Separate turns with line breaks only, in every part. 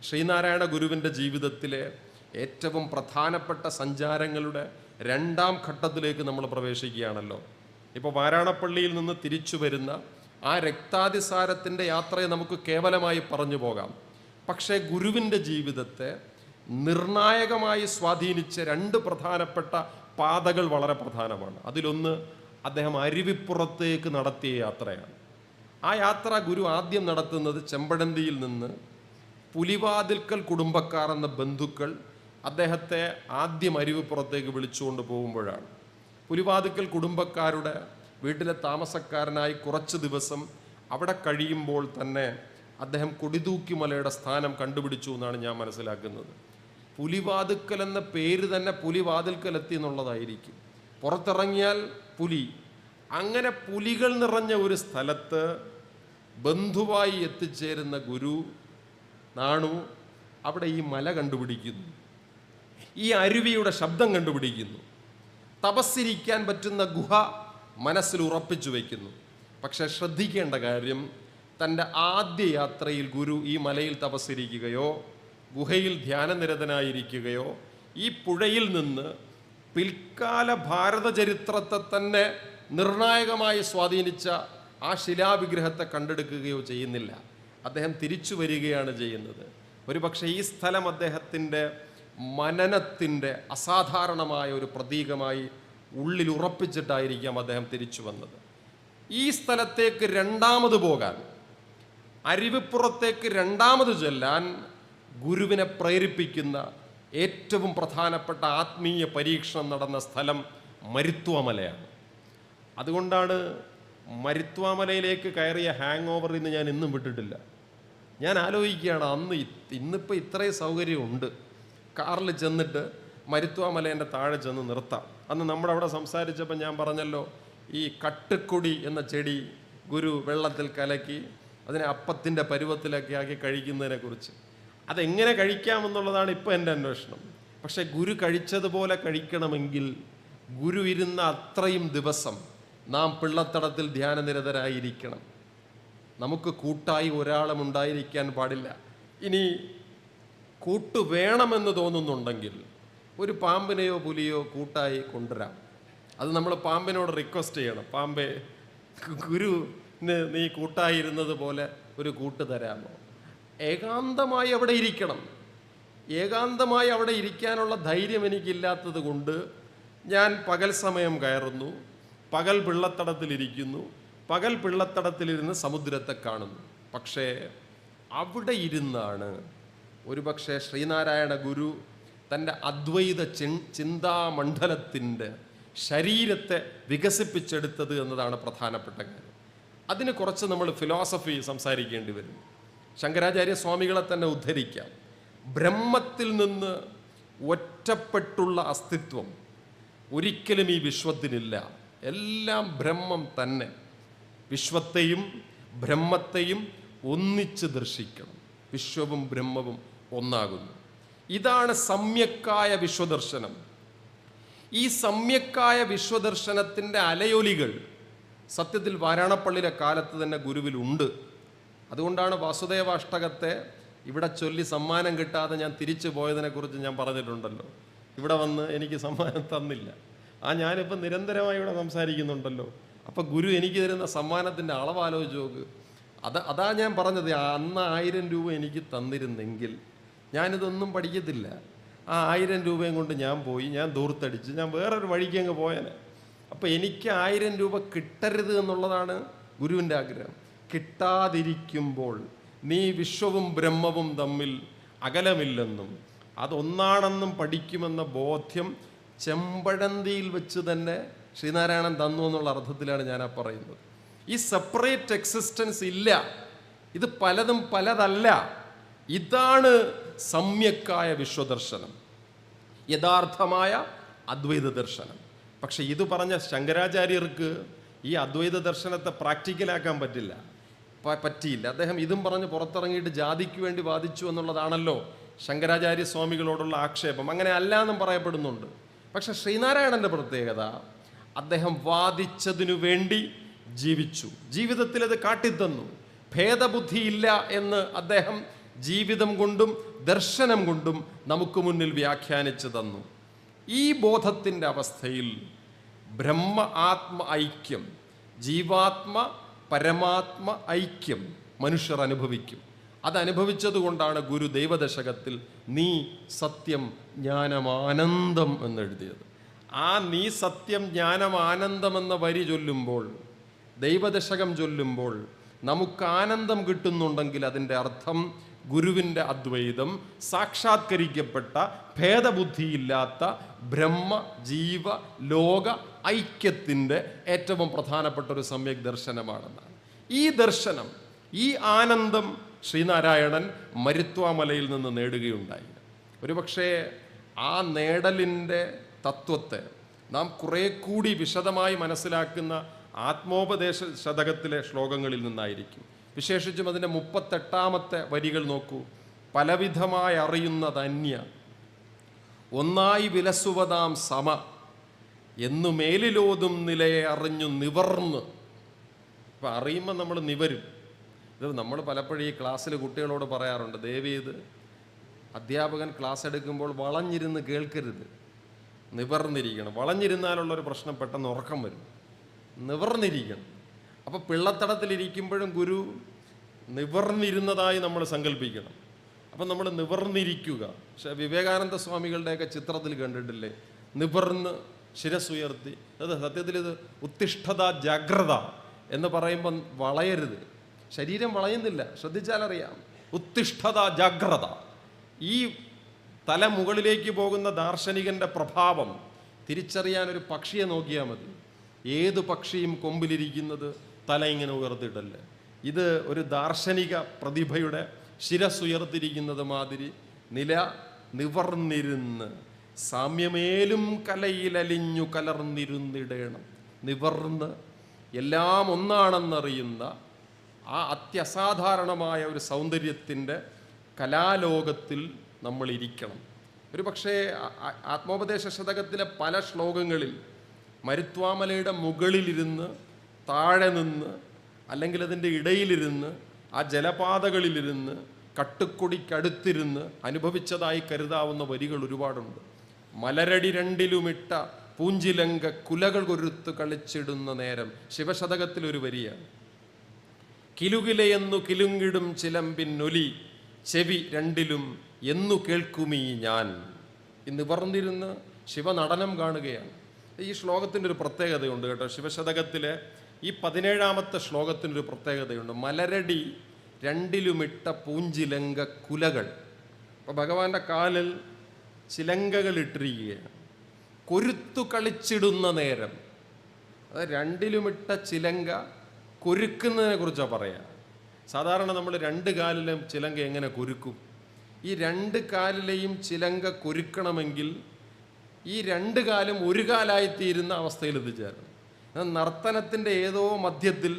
ശ്രീനാരായണ ഗുരുവിൻ്റെ ജീവിതത്തിലെ ഏറ്റവും പ്രധാനപ്പെട്ട സഞ്ചാരങ്ങളുടെ രണ്ടാം ഘട്ടത്തിലേക്ക് നമ്മൾ പ്രവേശിക്കുകയാണല്ലോ. ഇപ്പോൾ വാരാണപ്പള്ളിയിൽ നിന്ന് തിരിച്ചു വരുന്ന ആ രക്താതിസാരത്തിൻ്റെ യാത്രയെ നമുക്ക് കേവലമായി പറഞ്ഞു പോകാം. പക്ഷേ ഗുരുവിൻ്റെ ജീവിതത്തെ നിർണായകമായി സ്വാധീനിച്ച രണ്ട് പ്രധാനപ്പെട്ട പാതകൾ വളരെ പ്രധാനമാണ്. അതിലൊന്ന് അദ്ദേഹം അരുവിപ്പുറത്തേക്ക് നടത്തിയ യാത്രയാണ്. ആ യാത്ര ഗുരു ആദ്യം നടത്തുന്നത് ചെമ്പഴന്തിയിൽ നിന്ന് പുലിവാതിൽക്കൽ കുടുംബക്കാർ എന്ന ബന്ധുക്കൾ അദ്ദേഹത്തെ ആദ്യം അരുവിപ്പുറത്തേക്ക് വിളിച്ചുകൊണ്ട് പോകുമ്പോഴാണ്. പുലിവാതിൽക്കൽ കുടുംബക്കാരുടെ വീട്ടിലെ താമസക്കാരനായി കുറച്ച് ദിവസം അവിടെ കഴിയുമ്പോൾ തന്നെ അദ്ദേഹം കൊടിതൂക്കിമലയുടെ സ്ഥാനം കണ്ടുപിടിച്ചു എന്നാണ് ഞാൻ മനസ്സിലാക്കുന്നത്. പുലിവാതിൽക്കൽ എന്ന പേര് തന്നെ പുലിവാതിൽക്കൽ എത്തി എന്നുള്ളതായിരിക്കും. പുറത്തിറങ്ങിയാൽ പുലി. അങ്ങനെ പുലികൾ നിറഞ്ഞ ഒരു സ്ഥലത്ത് ബന്ധുവായി എത്തിച്ചേരുന്ന ഗുരു നാണു അവിടെ ഈ മല കണ്ടുപിടിക്കുന്നു, ഈ അരുവിയുടെ ശബ്ദം കണ്ടുപിടിക്കുന്നു, തപസ്സിരിക്കാൻ പറ്റുന്ന ഗുഹ മനസ്സിൽ ഉറപ്പിച്ചു വയ്ക്കുന്നു. പക്ഷെ ശ്രദ്ധിക്കേണ്ട കാര്യം, തൻ്റെ ആദ്യ യാത്രയിൽ ഗുരു ഈ മലയിൽ തപസ്സിരിക്കുകയോ ഗുഹയിൽ ധ്യാനനിരതനായിരിക്കുകയോ ഈ പുഴയിൽ നിന്ന് പിൽക്കാല ഭാരത ചരിത്രത്തെ തന്നെ നിർണായകമായി സ്വാധീനിച്ച ആ ശിലാവിഗ്രഹത്തെ കണ്ടെടുക്കുകയോ ചെയ്യുന്നില്ല. അദ്ദേഹം തിരിച്ചു വരികയാണ് ചെയ്യുന്നത്. ഒരുപക്ഷെ ഈ സ്ഥലം അദ്ദേഹത്തിൻ്റെ മനനത്തിൻ്റെ അസാധാരണമായ ഒരു പ്രതീകമായി ഉള്ളിൽ ഉറപ്പിച്ചിട്ടായിരിക്കാം അദ്ദേഹം തിരിച്ചു വന്നത്. ഈ സ്ഥലത്തേക്ക് രണ്ടാമത് പോകാൻ, അരുവിപ്പുറത്തേക്ക് രണ്ടാമത് ചെല്ലാൻ ഗുരുവിനെ പ്രേരിപ്പിക്കുന്ന ഏറ്റവും പ്രധാനപ്പെട്ട ആത്മീയ പരീക്ഷണം നടന്ന സ്ഥലം മരുത്വാമലയാണ്. അതുകൊണ്ടാണ് മരുത്വാമലയിലേക്ക് കയറിയ ഹാങ് ഓവർ ഇന്ന് ഞാൻ ഇന്നും വിട്ടിട്ടില്ല. ഞാൻ ആലോചിക്കുകയാണ്, ഇന്നിപ്പോൾ ഇത്രയും സൗകര്യമുണ്ട്, കാറിൽ ചെന്നിട്ട് മരുത്വാമലേൻ്റെ താഴെ ചെന്ന് നിർത്താം. അന്ന് നമ്മുടെ അവിടെ സംസാരിച്ചപ്പോൾ ഞാൻ പറഞ്ഞല്ലോ, ഈ കട്ടുക്കൊടി എന്ന ചെടി ഗുരു വെള്ളത്തിൽ കലക്കി അതിനെ അപ്പത്തിൻ്റെ പരുവത്തിലൊക്കെ ആക്കി കഴിക്കുന്നതിനെ കുറിച്ച്. അതെങ്ങനെ കഴിക്കാമെന്നുള്ളതാണ് ഇപ്പോൾ എൻ്റെ അന്വേഷണം. പക്ഷെ ഗുരു കഴിച്ചതുപോലെ കഴിക്കണമെങ്കിൽ ഗുരു ഇരുന്ന അത്രയും ദിവസം നാം പിള്ളത്തടത്തിൽ ധ്യാനനിരതരായിരിക്കണം. നമുക്ക് കൂട്ടായി ഒരാളും ഉണ്ടായിരിക്കാൻ പാടില്ല. ഇനി കൂട്ട് വേണമെന്ന് തോന്നുന്നുണ്ടെങ്കിൽ ഒരു പാമ്പിനെയോ പുലിയോ കൂട്ടായി കൊണ്ടുവരാം. അത് നമ്മൾ പാമ്പിനോട് റിക്വസ്റ്റ് ചെയ്യണം, പാമ്പേ ഗുരുവിന് നീ കൂട്ടായിരുന്നത് പോലെ ഒരു കൂട്ട് തരാമോ? ഏകാന്തമായി അവിടെ ഇരിക്കണം. ഏകാന്തമായി അവിടെ ഇരിക്കാനുള്ള ധൈര്യം എനിക്കില്ലാത്തത് കൊണ്ട് ഞാൻ പകൽ സമയം കയറുന്നു, പകൽ പിള്ളത്തടത്തിലിരിക്കുന്നു, പകൽ പിള്ളത്തടത്തിലിരുന്ന് സമുദ്രത്തെ കാണുന്നു. പക്ഷേ അവിടെ ഇരുന്നാണ് ഒരുപക്ഷെ ശ്രീനാരായണ ഗുരു തൻ്റെ അദ്വൈത ചിന്താമണ്ഡലത്തിൻ്റെ ശരീരത്തെ വികസിപ്പിച്ചെടുത്തത് എന്നതാണ് പ്രധാനപ്പെട്ട കാര്യം. അതിന് കുറച്ച് നമ്മൾ ഫിലോസഫി സംസാരിക്കേണ്ടി വരും. ശങ്കരാചാര്യ സ്വാമികളെ തന്നെ ഉദ്ധരിക്കാം. ബ്രഹ്മത്തിൽ നിന്ന് ഒറ്റപ്പെട്ടുള്ള അസ്തിത്വം ഒരിക്കലും ഈ വിശ്വത്തിനില്ല. എല്ലാം ബ്രഹ്മം തന്നെ. വിശ്വത്തെയും ബ്രഹ്മത്തെയും ഒന്നിച്ച് ദർശിക്കണം. വിശ്വവും ബ്രഹ്മവും ഒന്നാകുന്നു. ഇതാണ് സമ്യക്കായ വിശ്വദർശനം. ഈ സമ്യക്കായ വിശ്വദർശനത്തിൻ്റെ അലയൊലികൾ സത്യത്തിൽ വാരാണപ്പള്ളിയിലെ കാലത്ത് തന്നെ ഗുരുവിലുണ്ട്. അതുകൊണ്ടാണ് വാസുദേവാഷ്ടകത്തെ ഇവിടെ ചൊല്ലി സമ്മാനം കിട്ടാതെ ഞാൻ തിരിച്ചു പോയതിനെക്കുറിച്ച് ഞാൻ പറഞ്ഞിട്ടുണ്ടല്ലോ. ഇവിടെ വന്ന് എനിക്ക് സമ്മാനം തന്നില്ല. ഞാനിപ്പോൾ നിരന്തരമായി ഇവിടെ സംസാരിക്കുന്നുണ്ടല്ലോ. അപ്പോൾ ഗുരു എനിക്ക് തരുന്ന സമ്മാനത്തിൻ്റെ അളവ് ആലോചിച്ച് നോക്ക്. അതാ ഞാൻ പറഞ്ഞത്, അന്ന് 1000 രൂപ എനിക്ക് തന്നിരുന്നെങ്കിൽ ഞാനിതൊന്നും പഠിക്കത്തില്ല. ആ 1000 രൂപയും കൊണ്ട് ഞാൻ പോയി, ഞാൻ ദൂർത്തടിച്ച് ഞാൻ വേറൊരു വഴിക്ക് അങ്ങ് പോയനെ. അപ്പോൾ എനിക്ക് 1000 രൂപ കിട്ടരുത് എന്നുള്ളതാണ് ഗുരുവിൻ്റെ ആഗ്രഹം. കിട്ടാതിരിക്കുമ്പോൾ നീ വിശ്വവും ബ്രഹ്മവും തമ്മിൽ അകലമില്ലെന്നും അതൊന്നാണെന്നും പഠിക്കുമെന്ന ബോധ്യം ചെമ്പഴന്തിയിൽ വെച്ച് തന്നെ ശ്രീനാരായണൻ തന്നു എന്നുള്ള അർത്ഥത്തിലാണ് ഞാൻ പറയുന്നത്. ഈ സെപ്പറേറ്റ് എക്സിസ്റ്റൻസ് ഇല്ല, ഇത് പലതും പലതല്ല. ഇതാണ് സമ്യക്കായ വിശ്വദർശനം, യഥാർത്ഥമായ അദ്വൈത ദർശനം. പക്ഷെ ഇത് പറഞ്ഞ ശങ്കരാചാര്യർക്ക് ഈ അദ്വൈത ദർശനത്തെ പ്രാക്ടിക്കലാക്കാൻ പറ്റിയില്ല. അദ്ദേഹം ഇതും പറഞ്ഞ് പുറത്തിറങ്ങിയിട്ട് ജാതിക്ക് വേണ്ടി വാദിച്ചു എന്നുള്ളതാണല്ലോ ശങ്കരാചാര്യ സ്വാമികളോടുള്ള ആക്ഷേപം. അങ്ങനെ അല്ല എന്നും പറയപ്പെടുന്നുണ്ട്. പക്ഷെ ശ്രീനാരായണൻ്റെ പ്രത്യേകത, അദ്ദേഹം വാദിച്ചതിനു വേണ്ടി ജീവിച്ചു, ജീവിതത്തിൽ അത് കാട്ടിത്തന്നു. ഭേദബുദ്ധിയില്ല എന്ന് അദ്ദേഹം ജീവിതം കൊണ്ടും ദർശനം കൊണ്ടും നമുക്ക് മുന്നിൽ വ്യാഖ്യാനിച്ചു തന്നു. ഈ ബോധത്തിൻ്റെ അവസ്ഥയിൽ ബ്രഹ്മ ആത്മ ഐക്യം, ജീവാത്മ പരമാത്മ ഐക്യം മനുഷ്യർ അനുഭവിക്കും. അതനുഭവിച്ചതുകൊണ്ടാണ് ഗുരു ദൈവദശകത്തിൽ നീ സത്യം ജ്ഞാനം ആനന്ദം എന്നെഴുതിയത്. ആ നീ സത്യം ജ്ഞാനം ആനന്ദം എന്ന വരി ചൊല്ലുമ്പോൾ, ദൈവദശകം ചൊല്ലുമ്പോൾ നമുക്ക് ആനന്ദം കിട്ടുന്നുണ്ടെങ്കിൽ അതിൻ്റെ അർത്ഥം ഗുരുവിൻ്റെ അദ്വൈതം സാക്ഷാത്കരിക്കപ്പെട്ട ഭേദബുദ്ധിയില്ലാത്ത ബ്രഹ്മ ജീവ ലോക ഐക്യത്തിൻ്റെ ഏറ്റവും പ്രധാനപ്പെട്ട ഒരു സമ്യക് ദർശനമാണെന്നാണ്. ഈ ദർശനം, ഈ ആനന്ദം ശ്രീനാരായണൻ മരുത്വാമലയിൽ നിന്ന് നേടുകയുണ്ടായി. ഒരുപക്ഷേ ആ നേടലിൻ്റെ തത്വത്തെ നാം കുറെ കൂടി വിശദമായി മനസ്സിലാക്കുന്ന ആത്മോപദേശ ശതകത്തിലെ ശ്ലോകങ്ങളിൽ നിന്നായിരിക്കും. വിശേഷിച്ചും അതിൻ്റെ 38-ാമത്തെ വരികൾ നോക്കൂ. പലവിധമായി അറിയുന്നത് അന്യ, ഒന്നായി വിലസുവതാം സമ, എന്നു മേലിലോതും നിലയെ അറിഞ്ഞു നിവർന്ന്. ഇപ്പം അറിയുമ്പോൾ നമ്മൾ നിവരും. ഇത് നമ്മൾ പലപ്പോഴും ഈ ക്ലാസ്സിൽ കുട്ടികളോട് പറയാറുണ്ട്, ദയവേത് അധ്യാപകൻ ക്ലാസ് എടുക്കുമ്പോൾ വളഞ്ഞിരുന്ന് കേൾക്കരുത്, നിവർന്നിരിക്കണം. വളഞ്ഞിരുന്നാലുള്ളൊരു പ്രശ്നം, പെട്ടെന്ന് ഉറക്കം വരും. നിവർന്നിരിക്കണം. അപ്പോൾ പിള്ളത്തടത്തിലിരിക്കുമ്പോഴും ഗുരു നിവർന്നിരുന്നതായി നമ്മൾ സങ്കല്പിക്കണം. അപ്പം നമ്മൾ നിവർന്നിരിക്കുക. പക്ഷെ വിവേകാനന്ദ സ്വാമികളുടെയൊക്കെ ചിത്രത്തിൽ കണ്ടിട്ടില്ലേ, നിവർന്ന് ശിരസ്സുയർത്തി. അത് സത്യത്തിൽ ഇത് ഉത്തിഷ്ഠത ജാഗ്രത എന്ന് പറയുമ്പം വളയരുത്. ശരീരം വളയുന്നില്ല, ശ്രദ്ധിച്ചാലറിയാം. ഉത്തിഷ്ഠത ജാഗ്രത. ഈ തല മുകളിലേക്ക് പോകുന്ന ദാർശനികന്റെ പ്രഭാവം തിരിച്ചറിയാൻ ഒരു പക്ഷിയെ നോക്കിയാൽ മതി. ഏത് പക്ഷിയും കൊമ്പിലിരിക്കുന്നത് തല ഇങ്ങനെ ഉയർത്തിയിട്ടല്ല. ഇത് ഒരു ദാർശനിക പ്രതിഭയുടെ ശിരസ്സുയർത്തിരിക്കുന്നത് മാതിരി നിവർന്നിരുന്ന് സാമ്യമേലും കലയിലലിഞ്ഞു കലർന്നിരുന്നിടേണം. നിവർന്ന് എല്ലാം ഒന്നാണെന്നറിയുന്ന ആ അത്യസാധാരണമായ ഒരു സൗന്ദര്യത്തിൻ്റെ കലാലോകത്തിൽ നമ്മൾ ഇരിക്കണം. ഒരു പക്ഷേ ആത്മോപദേശ ശതകത്തിലെ പല ശ്ലോകങ്ങളിൽ മരുത്വാമലയുടെ മുകളിലിരുന്ന്, താഴെ നിന്ന്, അല്ലെങ്കിൽ അതിൻ്റെ ഇടയിലിരുന്ന്, ആ ജലപാതകളിലിരുന്ന്, കട്ടുക്കൊടിക്കടുത്തിരുന്ന് അനുഭവിച്ചതായി കരുതാവുന്ന വരികൾ ഒരുപാടുണ്ട്. മലരടി രണ്ടിലുമിട്ട പൂഞ്ചിലങ്ക കുലകൾ കൊരുത്ത് കളിച്ചിടുന്ന നേരം, ശിവശതകത്തിലൊരു വരിയാണ്. കിലുകിലയെന്നു കിലുങ്ങിടും ചിലമ്പിന്നൊലി, ചെവി രണ്ടിലും എന്നു കേൾക്കുമീ ഞാൻ. ഇന്ന് നിവർന്നിരുന്ന് ശിവനടനം കാണുകയാണ്. ഈ ശ്ലോകത്തിൻ്റെ ഒരു പ്രത്യേകതയുണ്ട് കേട്ടോ. ശിവശതകത്തിലെ ഈ 17-ാമത്തെ ശ്ലോകത്തിനൊരു പ്രത്യേകതയുണ്ട്. മലരടി രണ്ടിലുമിട്ട പൂഞ്ചിലങ്ക കുലകൾ. അപ്പോൾ ഭഗവാന്റെ കാലിൽ ചിലങ്കകൾ ഇട്ടിരിക്കുകയാണ്. കൊരുത്തു കളിച്ചിടുന്ന നേരം, അത് രണ്ടിലുമിട്ട ചിലങ്ക കൊരുക്കുന്നതിനെ കുറിച്ചാണ് പറയുക. സാധാരണ നമ്മൾ രണ്ട് കാലിലും ചിലങ്ക എങ്ങനെ കൊരുക്കും? ഈ രണ്ട് കാലിലെയും ചിലങ്ക കൊരുക്കണമെങ്കിൽ ഈ രണ്ട് കാലും ഒരു കാലായിത്തീരുന്ന അവസ്ഥയിൽ എത്തിച്ചേരണം. നർത്തനത്തിൻ്റെ ഏതോ മധ്യത്തിൽ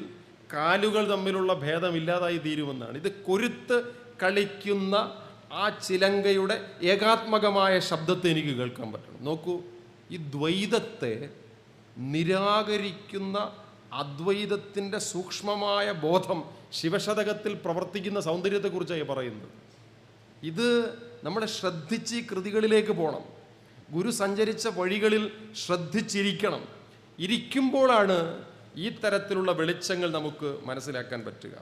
കാലുകൾ തമ്മിലുള്ള ഭേദമില്ലാതായി തീരുമെന്നാണ്. ഇത് കൊരുത്ത് കളിക്കുന്ന ആ ചിലങ്കയുടെ ഏകാത്മകമായ ശബ്ദത്തെ എനിക്ക് കേൾക്കാൻ പറ്റണം. നോക്കൂ, ഈ ദ്വൈതത്തെ നിരാകരിക്കുന്ന അദ്വൈതത്തിൻ്റെ സൂക്ഷ്മമായ ബോധം ശിവശതകത്തിൽ പ്രവർത്തിക്കുന്ന സൗന്ദര്യത്തെക്കുറിച്ചാണ് പറയുന്നത്. ഇത് നമ്മൾ ശ്രദ്ധിച്ച് കൃതികളിലേക്ക് പോകണം. ഗുരു സഞ്ചരിച്ച വഴികളിൽ ശ്രദ്ധിച്ചിരിക്കണം. ഇരിക്കുമ്പോഴാണ് ഈ തരത്തിലുള്ള വെളിച്ചങ്ങൾ നമുക്ക് മനസ്സിലാക്കാൻ പറ്റുക.